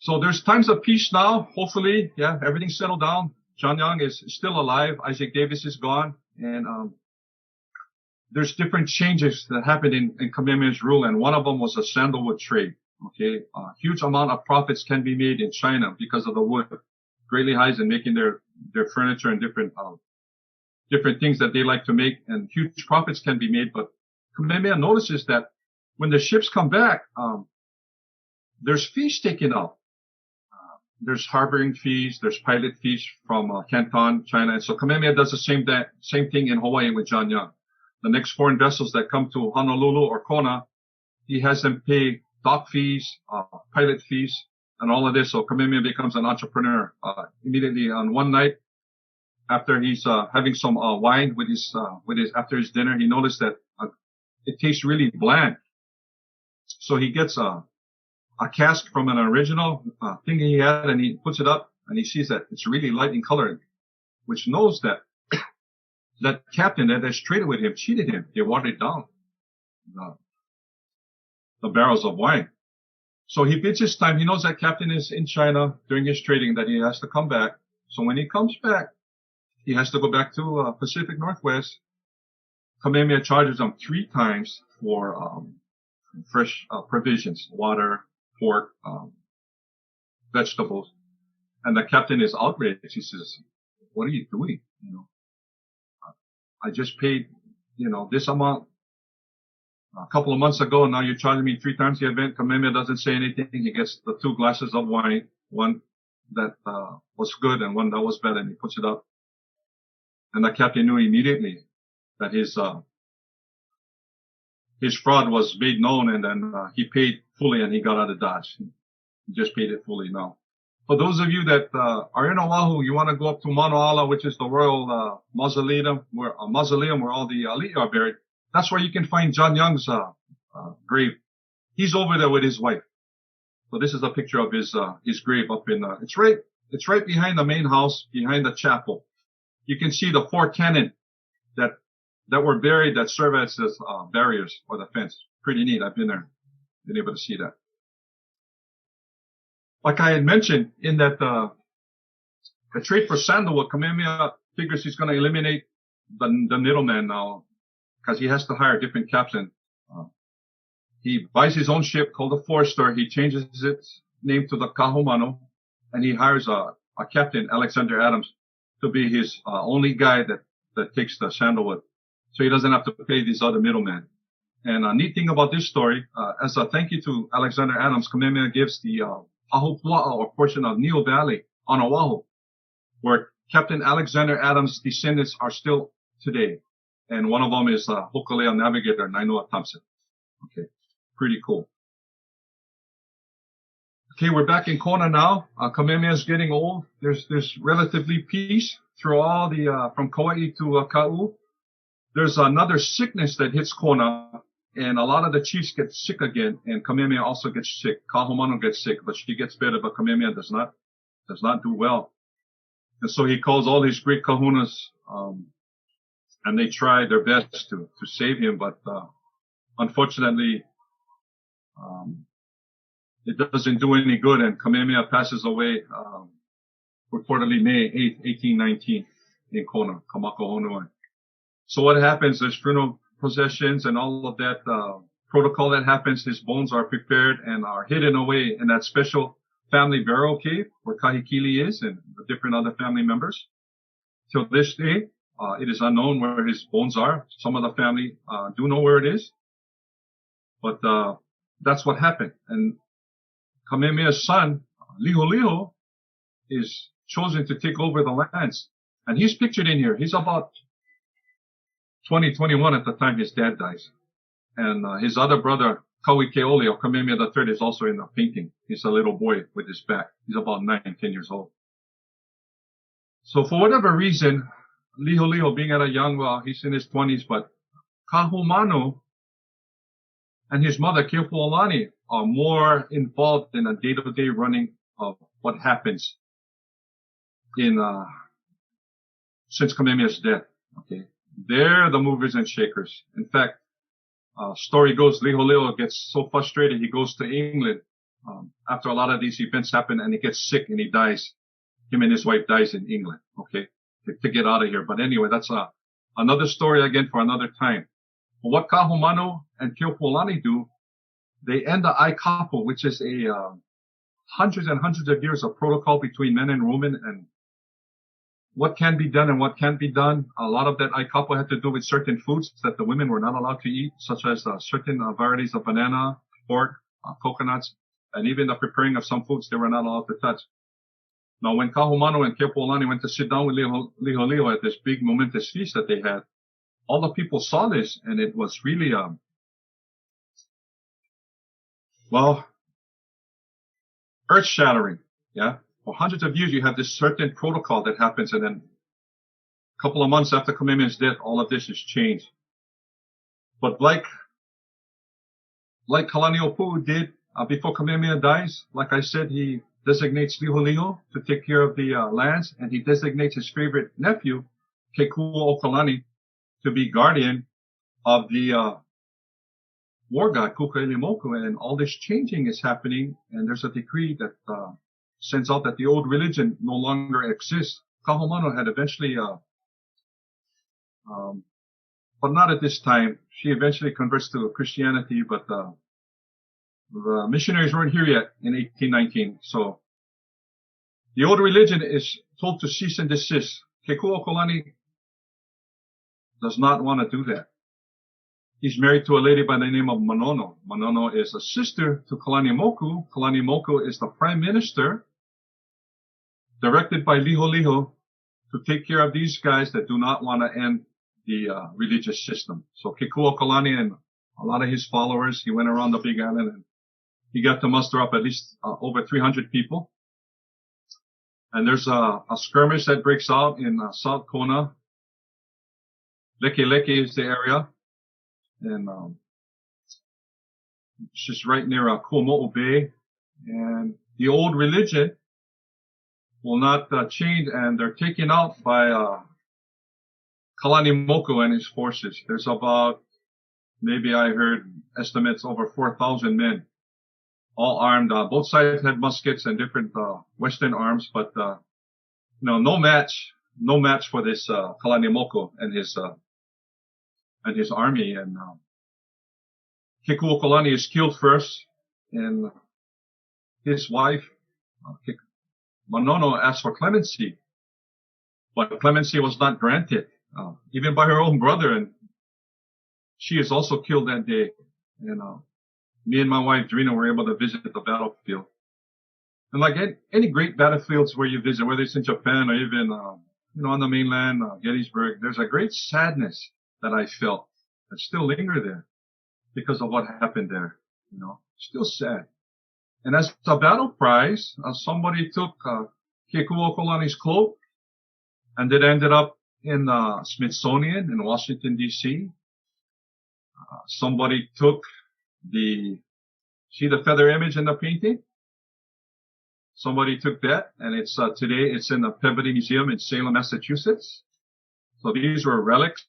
So there's times of peace now. Hopefully, yeah, everything's settled down. John Young is still alive. Isaac Davis is gone. And there's different changes that happened in Kamehameha's rule, and one of them was a sandalwood trade. Okay, a huge amount of profits can be made in China because of the wood. Greatly highs in making their furniture and different things that they like to make, and huge profits can be made. But Kamehameha notices that when the ships come back, there's fees taken out. There's harboring fees, there's pilot fees from Canton, China. And so Kamehameha does the same thing in Hawaii with John Young. The next foreign vessels that come to Honolulu or Kona, he has them pay dock fees, pilot fees, and all of this. So Kamehameha becomes an entrepreneur immediately on one night after he's having some wine with his after his dinner. He noticed that it tastes really bland. So he gets a cask from an original thing he had, and he puts it up, and he sees that it's really light in color, which knows that that captain that's traded with him cheated him. They watered down the barrels of wine. So he bids his time. He knows that captain is in China during his trading, that he has to come back. So when he comes back, he has to go back to Pacific Northwest. Kamehameha charges him 3 times for fresh provisions, water, pork, vegetables. And the captain is outraged. He says, "What are you doing? I just paid, this amount a couple of months ago, and now you're charging me 3 times the event." Kamehameha doesn't say anything. He gets the 2 glasses of wine, one that was good and one that was bad, and he puts it up. And the captain knew immediately that his fraud was made known, and then he paid fully and he got out of Dodge. He just paid it fully now. For those of you that are in Oahu, you want to go up to Mauna Ala, which is the royal mausoleum where all the ali'i are buried. That's where you can find John Young's grave. He's over there with his wife. So this is a picture of his grave up in. It's right behind the main house, behind the chapel. You can see the 4 cannon that were buried that serve as barriers or the fence. Pretty neat. I've been there, been able to see that. Like I had mentioned, in that the trade for sandalwood, Kamehameha figures he's going to eliminate the middleman now, because he has to hire a different captain. He buys his own ship called the Forester. He changes its name to the Kahumanu, and he hires a captain, Alexander Adams, to be his only guy that takes the sandalwood, so he doesn't have to pay these other middlemen. And a neat thing about this story, as a thank you to Alexander Adams, Kamehameha gives the Ahupua'a, or portion of Neo Valley on Oahu, where Captain Alexander Adams' descendants are still today. And one of them is Hokulea Navigator Nainoa Thompson. Okay, pretty cool. Okay, we're back in Kona now. Kamehameha is getting old. There's relatively peace through all the from Kauai to Ka'u. There's another sickness that hits Kona, and a lot of the chiefs get sick again, and Kamehameha also gets sick. Kahumanu gets sick, but she gets better, but Kamehameha does not do well. And so he calls all these great kahunas, and they try their best to save him, but unfortunately, it doesn't do any good, and Kamehameha passes away reportedly May 8th, 1819 in Kona, Kamakaho'onuai. So what happens, there's funeral processions and all of that protocol that happens. His bones are prepared and are hidden away in that special family burial cave where Kahikili is and the different other family members. Till this day, it is unknown where his bones are. Some of the family do know where it is, but that's what happened. And Kamehameha's son, Liholiho, is chosen to take over the lands. And he's pictured in here. He's about 21 at the time his dad dies. And his other brother, Kauikeole, or Kamehameha III, is also in the painting. He's a little boy with his back. He's about 9, 10 years old. So for whatever reason, Liholiho, being at a young, he's in his 20s, but Kahumanu and his mother, Keopuolani, are more involved in the day-to-day running of what happens in since Kamehameha's death. Okay, they're the movers and shakers. In fact, story goes, Liholiho gets so frustrated he goes to England after a lot of these events happen, and he gets sick and he dies. Him and his wife dies in England. Okay, to get out of here. But anyway, that's another story again for another time. But what Kahumanu and Keopuolani do, they end the Aikapu, which is a hundreds and hundreds of years of protocol between men and women, and what can be done and what can't be done. A lot of that Aikapu had to do with certain foods that the women were not allowed to eat, such as certain varieties of banana, pork, coconuts, and even the preparing of some foods they were not allowed to touch. Now, when Kahumanu and Keopuolani went to sit down with Liholiho at this big momentous feast that they had, all the people saw this, and it was really, earth-shattering. Yeah, for hundreds of years you have this certain protocol that happens, and then a couple of months after Kamehameha's death, all of this is changed. But like Kalani'opu'u did before Kamehameha dies, like I said, he designates Liholiho to take care of the lands, and he designates his favorite nephew, Kekuo'okalani, to be guardian of the war god, Kukailimoku, and all this changing is happening, and there's a decree that sends out that the old religion no longer exists. Kahumanu had eventually, but not at this time. She eventually converts to Christianity, but the missionaries weren't here yet in 1819. So the old religion is told to cease and desist. Kekuo'okalani does not want to do that. He's married to a lady by the name of Manono. Manono is a sister to Kalani'omoku. Kalani'omoku is the prime minister directed by Liholiho to take care of these guys that do not want to end the religious system. So Kekuo'okalani and a lot of his followers, he went around the Big Island and he got to muster up at least over 300 people. And there's a skirmish that breaks out in South Kona. Leke is the area. And it's just right near Kuamo'o Bay. And the old religion will not change, and they're taken out by Kalani'omoku and his forces. There's about, maybe I heard estimates, over 4,000 men, all armed. Both sides had muskets and different Western arms, but no match for this Kalani'omoku and his army. And Kekuo'okalani is killed first, and his wife Manono asked for clemency, but clemency was not granted, even by her own brother, and she is also killed that day. And me and my wife Drina were able to visit the battlefield. And like any great battlefields where you visit, whether it's in Japan or even on the mainland, Gettysburg, there's a great sadness that I felt that still linger there because of what happened there. Still sad. And as a battle prize, somebody took Kekuo'okalani's cloak, and it ended up in Smithsonian in Washington, D.C. Somebody took see the feather image in the painting? Somebody took that, and it's today it's in the Peabody Museum in Salem, Massachusetts. So these were relics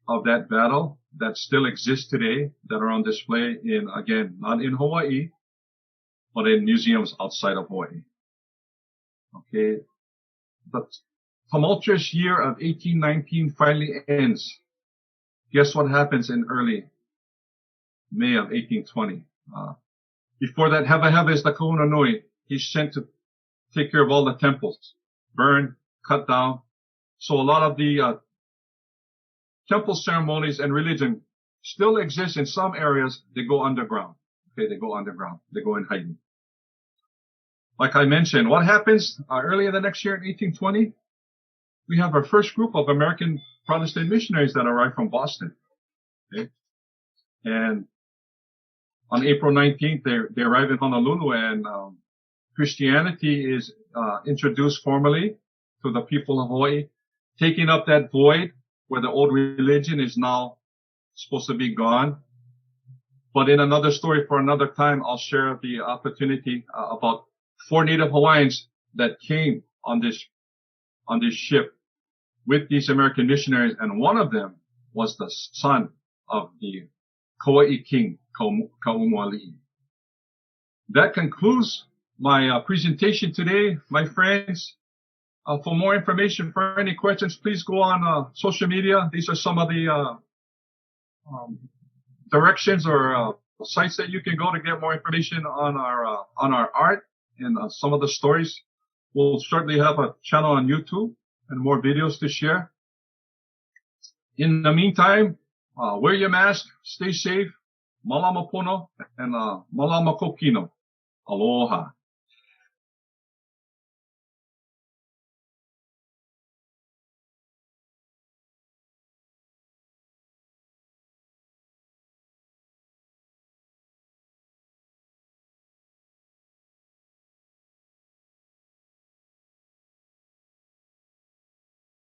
of that battle that still exist today, that are on display in, again, not in Hawaii, but in museums outside of Hawaii. Okay. The tumultuous year of 1819 finally ends. Guess what happens in early May of 1820? Before that, Heva is the kahuna nui. He's sent to take care of all the temples, burn, cut down. So a lot of the temple ceremonies and religion still exist in some areas. They go underground. Okay, they go underground. They go in hiding. Like I mentioned, what happens earlier the next year in 1820? We have our first group of American Protestant missionaries that arrived from Boston. Okay? And on April 19th, they arrive in Honolulu, and Christianity is introduced formally to the people of Hawaii, taking up that void where the old religion is now supposed to be gone. But in another story for another time, I'll share the opportunity about 4 Native Hawaiians that came on this ship with these American missionaries, and one of them was the son of the Kauai king, Kaumo'o. that concludes my presentation today, my friends. For more information, for any questions, please go on social media. These are some of the directions or sites that you can go to get more information on our art and some of the stories. We'll certainly have a channel on YouTube and more videos to share. In the meantime, wear your mask, stay safe, malama pono, and malama kokino. Aloha.